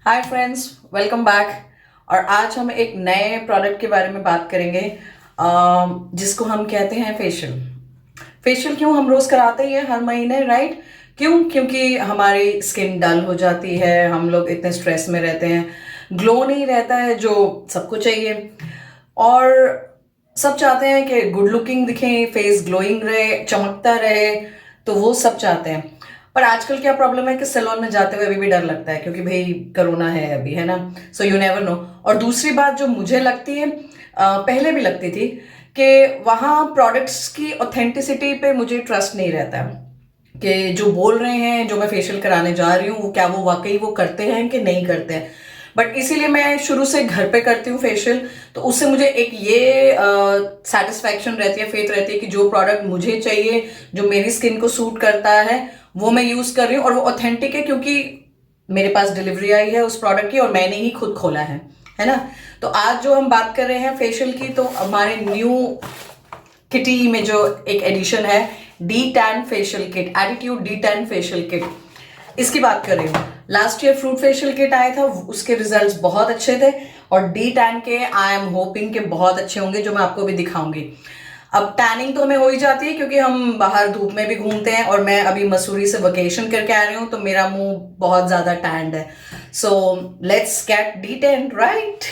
Hi friends, welcome back. और आज हम एक नए प्रोडक्ट के बारे में बात करेंगे, जिसको हम कहते हैं फेशियल। फेशियल क्यों हम रोज कराते ही हैं हर महीने, राइट? क्यों? क्योंकि हमारी स्किन डल हो जाती है, हम लोग इतने स्ट्रेस में रहते हैं, ग्लो नहीं रहता है जो सबको चाहिए। और सब चाहते हैं कि गुड लुकिंग दिखें, फेस ग्लोइंग रहे, चमकता रहे, तो वो सब चाहते हैं। पर आजकल क्या प्रॉब्लम है कि सैलून में जाते हुए अभी भी डर लगता है, क्योंकि भाई कोरोना है अभी, है ना। So you never know. और दूसरी बात जो मुझे लगती है, पहले भी लगती थी, कि वहाँ प्रोडक्ट्स की ऑथेंटिसिटी पे मुझे ट्रस्ट नहीं रहता है कि जो बोल रहे हैं, जो मैं फेशियल कराने जा रही हूँ, वो क्या वो वाकई वो करते हैं कि नहीं करते हैं। बट इसीलिए मैं शुरू से घर पे करती हूँ फेशियल। तो उससे मुझे एक ये सेटिस्फैक्शन रहती है, फेथ रहती है कि जो प्रोडक्ट मुझे चाहिए, जो मेरी स्किन को सूट करता है, वो मैं यूज कर रही हूँ और वो ऑथेंटिक है, क्योंकि मेरे पास डिलीवरी आई है उस प्रोडक्ट की और मैंने ही खुद खोला है ना। तो आज जो हम बात कर रहे हैं फेशियल की, तो हमारे न्यू किटी में जो एक एडिशन है, D tan facial kit, attitude D tan facial kit, इसकी बात कर रही हूँ। Last year fruit facial kit आया था, उसके रिजल्ट्स बहुत अच्छे थे, और डी टैन के आई एम होपिंग के बहुत अच्छे होंगे, जो मैं आपको भी दिखाऊंगी। अब टैनिंग तो हमें हो ही जाती है, क्योंकि हम बाहर धूप में भी घूमते हैं, और मैं अभी मसूरी से वेकेशन करके आ रही हूँ, तो मेरा मुंह बहुत ज्यादा टैंड है। सो let's gate D tan, right?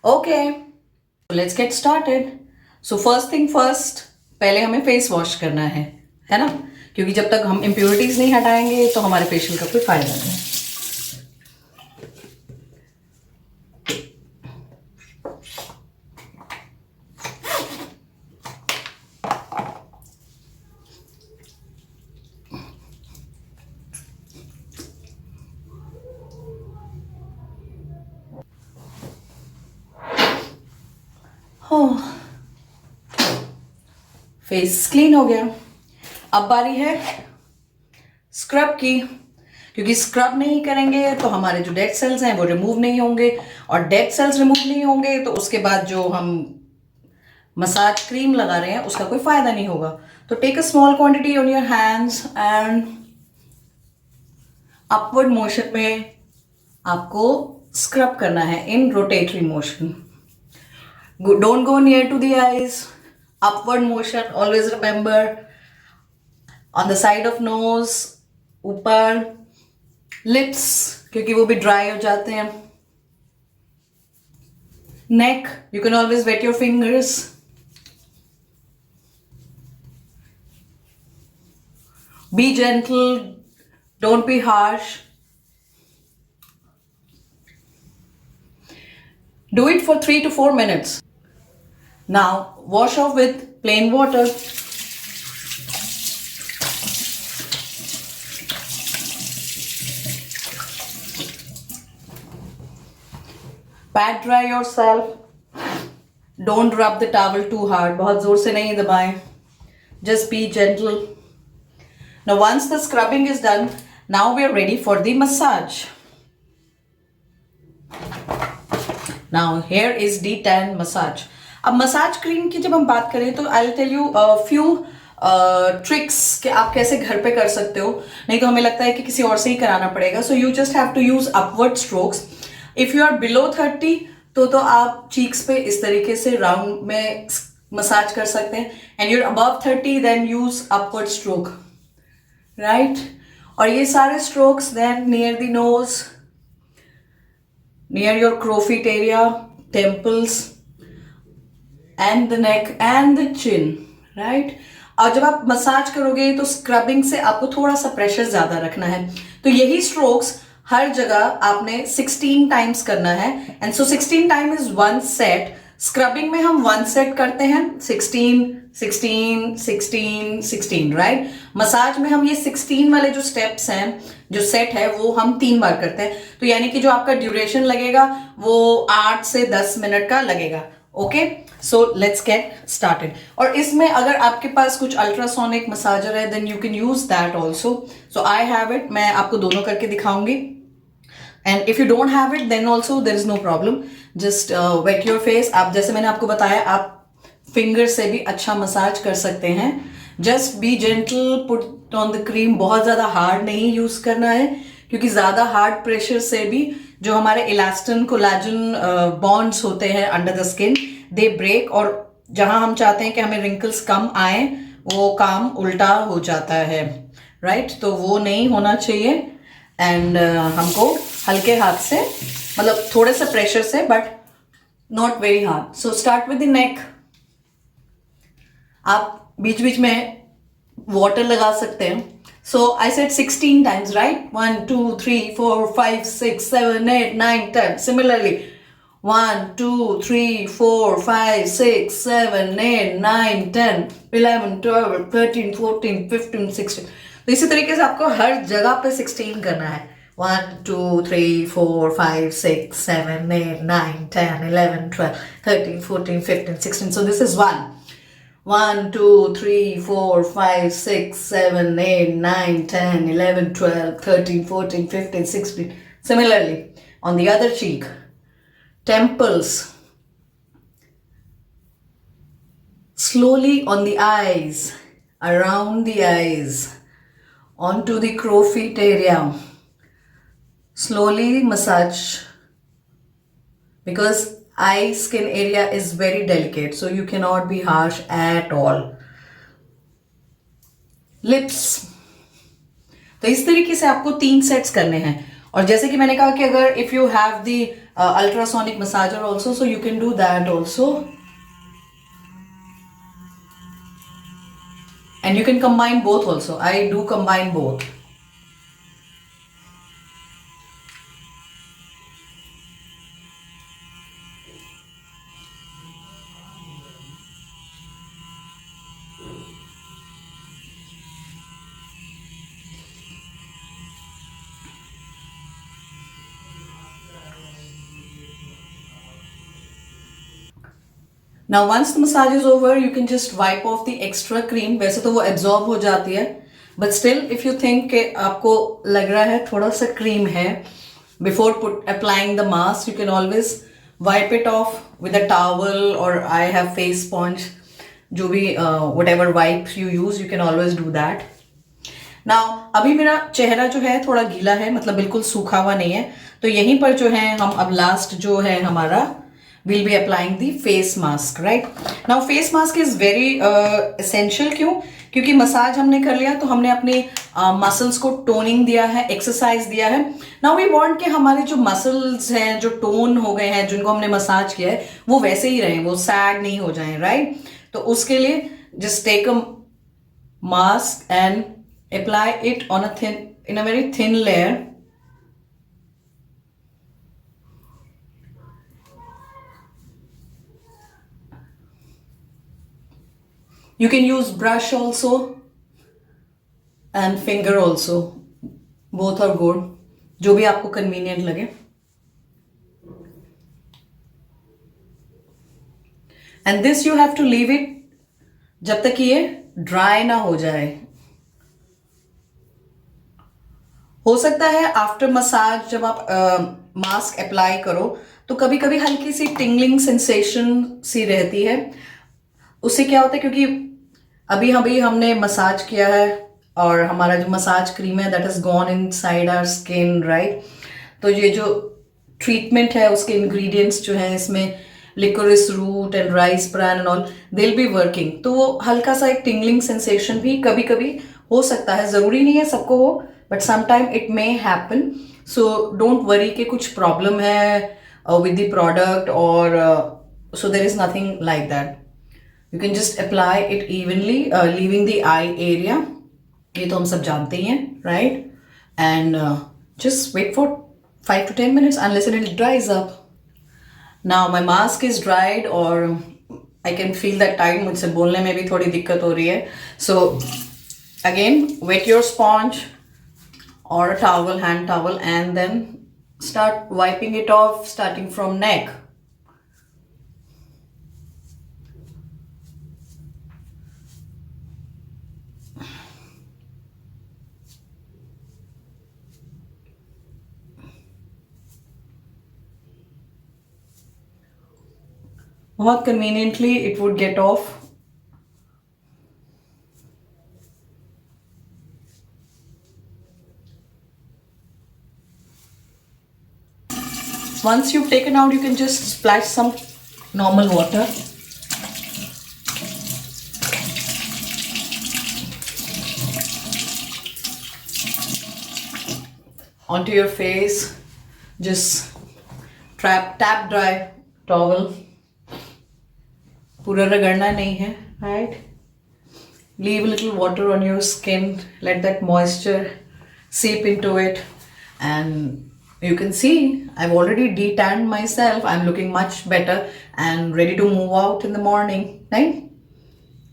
Okay, let's get started. So first thing first, पहले हमें फेस वॉश करना है ना, क्योंकि जब तक हम इम्प्योरिटीज नहीं हटाएंगे तो हमारे फेशियल का कोई फायदा नहीं। फेस क्लीन हो गया। अब बारी है स्क्रब की, क्योंकि स्क्रब नहीं करेंगे तो हमारे जो डेड सेल्स हैं वो रिमूव नहीं होंगे, और डेड सेल्स रिमूव नहीं होंगे तो उसके बाद जो हम मसाज क्रीम लगा रहे हैं उसका कोई फायदा नहीं होगा। तो take a small quantity on your hands and upward motion में आपको स्क्रब करना है, in rotatory motion. Don't go near to the eyes. Upward motion, always remember. On the side of nose, ऊपर, lips, क्योंकि वो भी dry हो जाते हैं। Neck, you can always wet your fingers. Be gentle, don't be harsh. Do it for 3 to 4 minutes. Now, wash off with plain water. Pat dry yourself. Don't rub the towel too hard. बहुत जोर से नहीं दबाएं. Just be gentle. Now, once the scrubbing is done, now we are ready for the massage. Now, here is D10 massage. अब massage cream की जब हम बात करें तो I will tell you few tricks कि आप कैसे घर पे कर सकते हो, नहीं तो हमें लगता है कि किसी और से ही कराना पड़ेगा। So you just have to use upward strokes. If you are below 30 तो आप चीक्स पे इस तरीके से राउंड में मसाज कर सकते हैं, and your above 30 then use upward stroke, right? और ये सारे strokes then near the nose, near your crow feet area, temples, and the neck and the chin, right? और जब आप मसाज करोगे तो स्क्रबिंग से आपको थोड़ा सा प्रेशर ज्यादा रखना है। तो यही स्ट्रोक्स हर जगह आपने 16 टाइम्स करना है, and so 16 time is 1 set. Scrubbing में हम 1 सेट करते हैं, 16 16 16 16, राइट? मसाज में हम ये 16 वाले जो स्टेप्स हैं, जो सेट है, वो हम 3 बार करते हैं। तो यानी कि जो आपका ड्यूरेशन लगेगा वो 8 से 10 मिनट का लगेगा। Okay, so let's get started. और इसमें अगर आपके पास कुछ अल्ट्रासोनिक मसाजर है then you can use that also. So I have it, मैं आपको दोनों करके दिखाऊंगी, and if you don't have it then also there is no problem. Just wet your face. आप जैसे मैंने आपको बताया, आप फिंगर से भी अच्छा मसाज कर सकते हैं। Just be gentle, put on the cream. बहुत ज्यादा हार्ड नहीं यूज करना है, क्योंकि ज्यादा हार्ड प्रेशर से भी जो हमारे इलास्टिन कोलाजन बॉन्ड्स होते हैं under the skin, they break, और जहां हम चाहते हैं कि हमें रिंकल्स कम आए वो काम उल्टा हो जाता है, राइट? तो वो नहीं होना चाहिए। एंड हमको हल्के हाथ से, मतलब थोड़े से प्रेशर से, but not very hard. So start with the neck. आप बीच बीच में वाटर लगा सकते हैं। सो I said 16 times, right? 1 2 3 4 5 6 7 8 9 10। Similarly 1 2 3 4 5 6 7 8 9 10 11 12 13 14 15 16। तो इसी तरीके से आपको हर जगह पे 16 करना है। 1 2 3 4 5 6 7 8 9 10 11 12 13 14 15 16। So this is 1 1 2 3 4 5 6 7 8 9 10 11 12 13 14 15 16. Similarly, on the other cheek, temples, slowly on the eyes, around the eyes, onto the crow feet area. Slowly massage, because eye skin area is very delicate, so you cannot be harsh at all. Lips, तो इस तरीके से आपको 3 sets करने हैं। और जैसे कि मैंने कहा कि अगर if you have the ultrasonic massager also, so you can do that also, and you can combine both also. I do combine both. Now once the massage is over, you can just wipe off the extra cream. वैसे तो वो absorb हो जाती है, but still if you think कि आपको लग रहा है थोड़ा सा cream है, before applying the mask, you can always wipe it off with a towel, or I have face sponge, जो भी whatever wipe you use, you can always do that. Now अभी मेरा चेहरा जो है थोड़ा गीला है, मतलब बिल्कुल सूखा हुआ नहीं है, तो यहीं पर जो है हम अब लास्ट जो है हमारा we'll be applying the face mask, right? Now face mask is very essential. क्यों? क्योंकि मसाज हमने कर लिया तो हमने अपने मसल्स को टोनिंग दिया है, एक्सरसाइज दिया है। नाउ वी वांट कि हमारे जो मसल्स हैं जो टोन हो गए हैं, जिनको हमने मसाज किया है, वो वैसे ही रहें, वो सैग नहीं हो जाएं, राइट? तो उसके लिए just take a mask and apply it on a very thin layer. You can use brush also and finger also. Both are good. जो भी आपको convenient लगे. And this you have to leave it जब तक ये dry ना हो जाए. हो सकता है आफ्टर मसाज जब आप मास्क अप्लाई करो तो कभी कभी हल्की सी टिंगलिंग सेंसेशन सी रहती है। उससे क्या होता है, क्योंकि अभी अभी हमने मसाज किया है और हमारा जो मसाज क्रीम है that is gone inside our skin, right? तो ये जो ट्रीटमेंट है उसके इंग्रेडिएंट्स जो है इसमें liquorice root and rice bran and all, they will be working. तो वो हल्का सा एक टिंगलिंग सेंसेशन भी कभी कभी हो सकता है, ज़रूरी नहीं है सबको हो, but sometime it may happen. So don't worry कि कुछ प्रॉब्लम है with the product, or so there is nothing like that. You can just apply it evenly, leaving the eye area. ये तो हम सब जानते ही हैं, right? And just wait for 5 to 10 minutes unless it dries up. Now my mask is dried, or I can feel that time मुझसे बोलने में भी थोड़ी दिक्कत हो रही है. So again, wet your sponge or a towel, hand towel, and then start wiping it off, starting from neck. बहुत conveniently it would get off. Once you've taken out, you can just splash some normal water. Onto your face. Just tap dry towel. पूरा रगड़ना नहीं है, right? Leave a little water on your skin. Let that moisture seep into it, and you can see I've already detanned myself. I'm looking much better and ready to move out in the morning, right?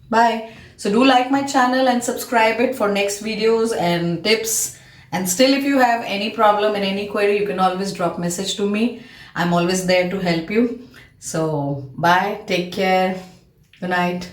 Bye. So do like my channel and subscribe it for next videos and tips. And still, if you have any problem and any query, you can always drop message to me. I'm always there to help you. So bye, take care, good night.